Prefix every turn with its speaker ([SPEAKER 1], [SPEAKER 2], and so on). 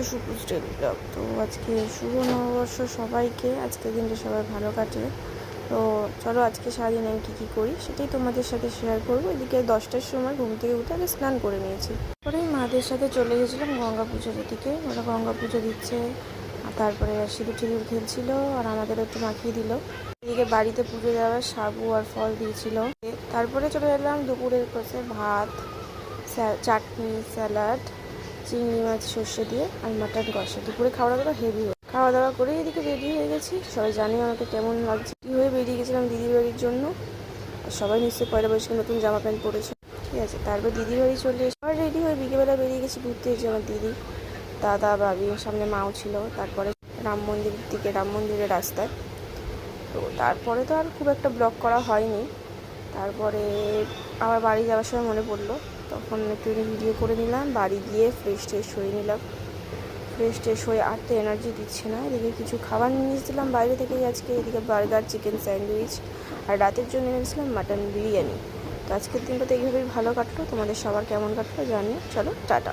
[SPEAKER 1] সুপুস daily blog. তো আজকে শুভ নববর্ষ সবাইকে, আজকের দিনটা সবাই ভালো কাটে। তো চলো আজকে সারাদিন আমি কী কী করি সেটাই তোমাদের সাথে শেয়ার করবো। এদিকে 10টার সময় ঘুম থেকে উঠে আগে স্নান করে নিয়েছি, পরে মাদের সাথে চলে গেছিলাম গঙ্গা পুজোর দিকে। ওরা গঙ্গা পুজো দিচ্ছে, আর তারপরে সিঁদুর টিঁদুর খেলছিল আর আমাদের একটু মাখিয়ে দিল। এদিকে বাড়িতে পুজো দেওয়ার সাবু আর ফল দিয়েছিল। তারপরে চলে এলাম দুপুরের কাছে, ভাত, চাটনি, স্যালাড, চিংড়ি মাছ সর্ষে দিয়ে আর মাটন কষা। দুপুরে খাওয়া দাওয়া হেভি হয়। খাওয়া দাওয়া করে এদিকে রেডি হয়ে গেছি। সবাই জানে আমাকে কেমন লাগছে। কী হয়ে বেরিয়ে গেছিলাম দিদির বাড়ির জন্য। আর সবাই নিশ্চয়ই পয়লা বৈশাখে নতুন জামা প্যান্ট পরেছে, ঠিক আছে। তারপর দিদির বাড়ি চলে এসে আবার রেডি হয়ে বিকেলবেলা বেরিয়ে গেছি ঘুরতে। এসে আমার দিদি, দাদা, ভাবি, সামনে মাও ছিল। তারপরে রাম মন্দিরের দিকে, রাম মন্দিরের রাস্তায়। তো তারপরে তো আর খুব একটা ব্লগ করা হয়নি। তারপরে আবার বাড়ি যাওয়ার সময় মনে পড়লো, তখন একটু ভিডিও করে নিলাম। বাড়ি গিয়ে ফ্রেশ ট্রেশ হয়ে নিলাম। ফ্রেশ ট্রেশ হয়ে আর তো এনার্জি দিচ্ছে না। এদিকে কিছু খাবার নিয়ে এসেছিলাম বাইরে থেকেই আজকে। এদিকে বার্গার, চিকেন স্যান্ডউইচ, আর রাতের জন্য এনেছিলাম মাটন বিরিয়ানি। তো আজকের দিনটা তো এইভাবেই ভালো কাটলো। তোমাদের সবার কেমন কাটলো জানিও। চলো টাটা।